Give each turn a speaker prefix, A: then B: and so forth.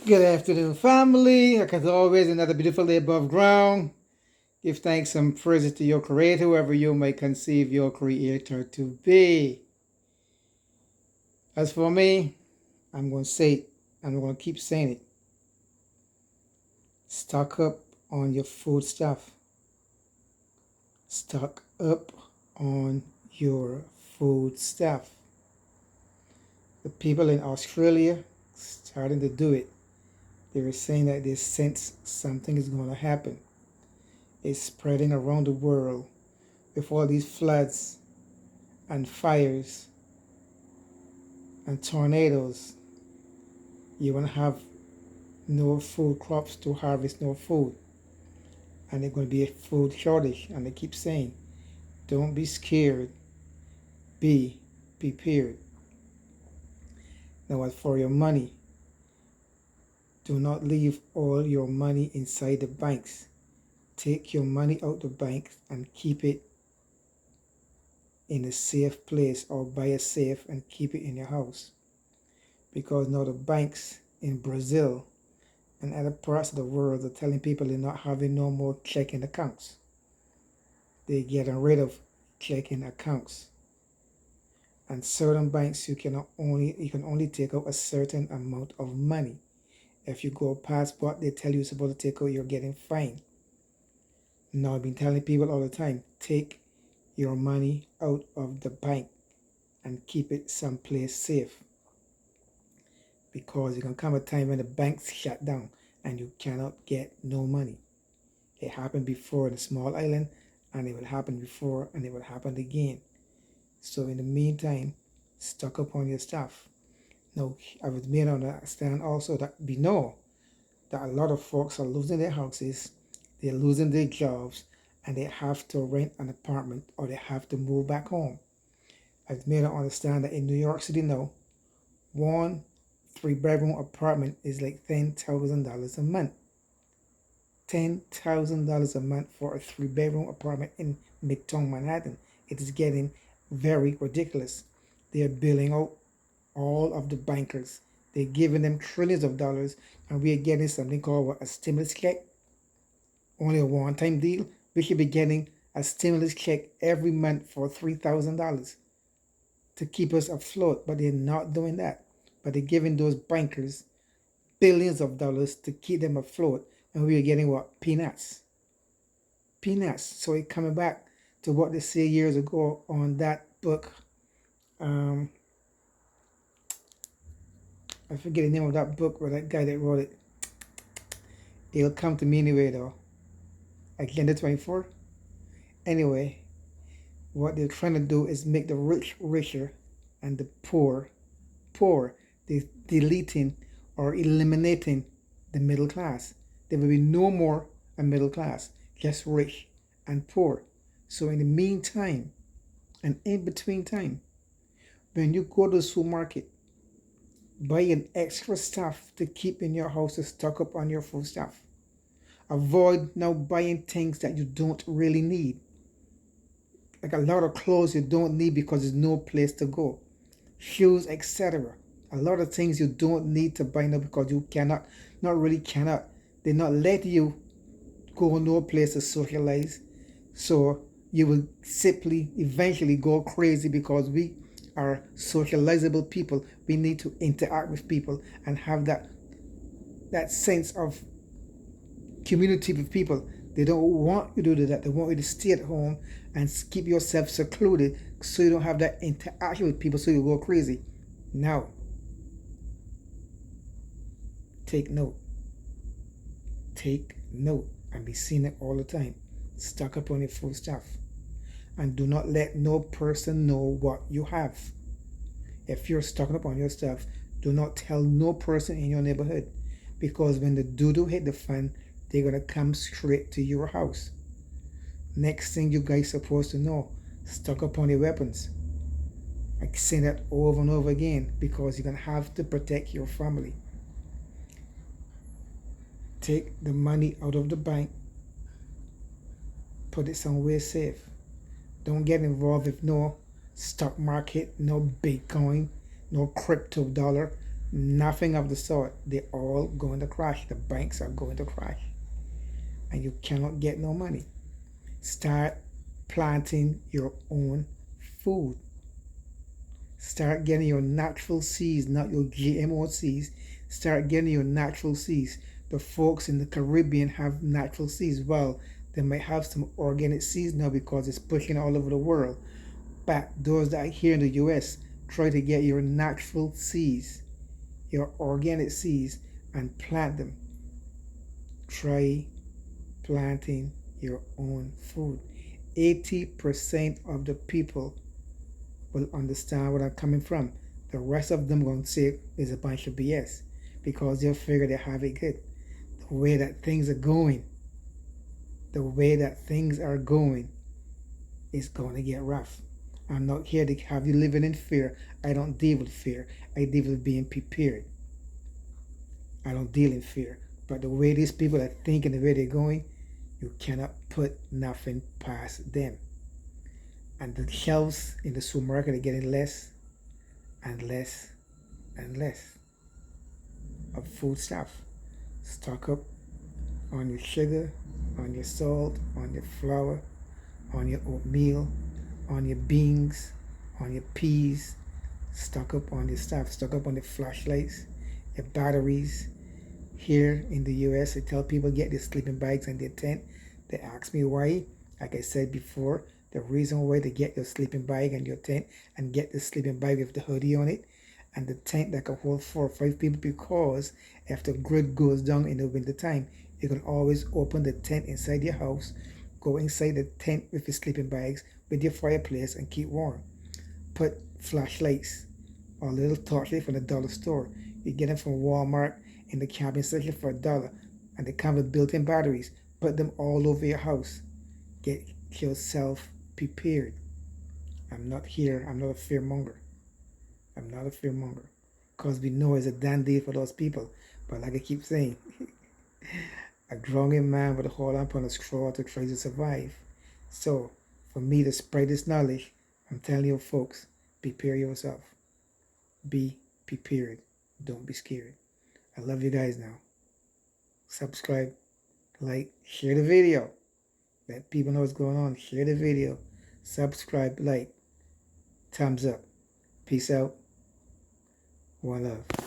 A: Good afternoon, family. Like as always, another beautiful day above ground. Give thanks and praises to your Creator, whoever you may conceive your Creator to be. As for me, I'm going to say it, and I'm going to keep saying it. Stock up on your food stuff. Stock up on your food stuff. The people in Australia starting to do it. They were saying that they sense something is going to happen. It's spreading around the world with all these floods and fires and tornadoes. You won't have no food crops to harvest, no food. And there's going to be a food shortage. And they keep saying, don't be scared, be prepared. Now, as for your money, do not leave all your money inside the banks. Take your money out the bank and keep it in a safe place, or buy a safe and keep it in your house. Because now the banks in Brazil and other parts of the world are telling people they're not having no more checking accounts. They're getting rid of checking accounts. And certain banks you can only take out a certain amount of money. If you go past what they tell you you're supposed to take out, you're getting fined. Now I've been telling people all the time, take your money out of the bank and keep it someplace safe. Because there can come a time when the banks shut down and you cannot get no money. It happened before in a small island, and it will happen before, and it will happen again. So in the meantime, stock up on your stuff. Now, I was made understand also that we know that a lot of folks are losing their houses, they're losing their jobs, and they have to rent an apartment or they have to move back home. I was made to understand that in New York City now, one 3-bedroom apartment is like $10,000 a month. $10,000 a month for a 3-bedroom apartment in Midtown Manhattan. It is getting very ridiculous. They are billing out all of the bankers. They're giving them trillions of dollars, and we are getting something called a stimulus check. Only a one-time deal. We should be getting a stimulus check every month for $3,000 to keep us afloat, but they're not doing that. But they're giving those bankers billions of dollars to keep them afloat, and we are getting what? Peanuts. Peanuts. So it's coming back to what they say years ago on that book. I forget the name of that book, but that guy that wrote it. It'll come to me anyway, though. Agenda 24. Anyway, what they're trying to do is make the rich richer and the poor poor. They're deleting or eliminating the middle class. There will be no more a middle class, just rich and poor. So in the meantime, and in between time, when you go to the supermarket, buy an extra stuff to keep in your house to stock up on your food stuff. Avoid now buying things that you don't really need. Like a lot of clothes you don't need because there's no place to go. Shoes, etc. A lot of things you don't need to buy now because you cannot, not really cannot. They not let you go no place to socialize. So you will simply eventually go crazy because we are socializable people. We need to interact with people and have that sense of community with people. They don't want you to do that. They want you to stay at home and keep yourself secluded so you don't have that interaction with people, so you go crazy. Now, take note. Take note. And be seeing it all the time. Stock up on your food stuff. And do not let no person know what you have. If you're stocking up on your stuff, do not tell no person in your neighborhood. Because when the doo-doo hit the fan, they're going to come straight to your house. Next thing you guys supposed to know, stock up on your weapons. I say that over and over again because you're going to have to protect your family. Take the money out of the bank, put it somewhere safe. Don't get involved with no stock market, no Bitcoin, no crypto dollar. Nothing of the sort. They're all going to crash. The banks are going to crash. And you cannot get no money. Start planting your own food. Start getting your natural seeds, not your GMO seeds. Start getting your natural seeds. The folks in the Caribbean have natural seeds. Well, they might have some organic seeds now because it's pushing all over the world. But those that are here in the US, try to get your natural seeds, your organic seeds, and plant them. Try planting your own food. 80% of the people will understand where I'm coming from. The rest of them going to say it's a bunch of BS because they'll figure they have it good. The way that things are going, is going to get rough. I'm not here to have you living in fear. I don't deal with fear. I deal with being prepared. I don't deal in fear. But the way these people are thinking, the way they're going, you cannot put nothing past them. And the shelves in the supermarket are getting less and less and less of food stuff. Stock up on your sugar, on your salt, on your flour, on your oatmeal, on your beans, on your peas. Stock up on your stuff. Stock up on the flashlights, your batteries. Here in the US, they tell people get their sleeping bags and their tent. They ask me why. Like I said before, the reason why they get your sleeping bag and your tent and get the sleeping bag with the hoodie on it and the tent that can hold 4 or 5 people, because if the grid goes down in the winter time, you can always open the tent inside your house, go inside the tent with your sleeping bags, with your fireplace, and keep warm. Put flashlights or little torchlight from the dollar store. You get them from Walmart in the camping section for $1, and they come with built-in batteries. Put them all over your house. Get yourself prepared. I'm not a fearmonger. I'm not a fearmonger. Because we know it's a damn deal for those people. But like I keep saying, a drunken man would hold up on a straw to try to survive. So, for me to spread this knowledge, I'm telling you folks, prepare yourself. Be prepared. Don't be scared. I love you guys now. Subscribe, like, share the video. Let people know what's going on. Share the video. Subscribe, like, thumbs up. Peace out. One love.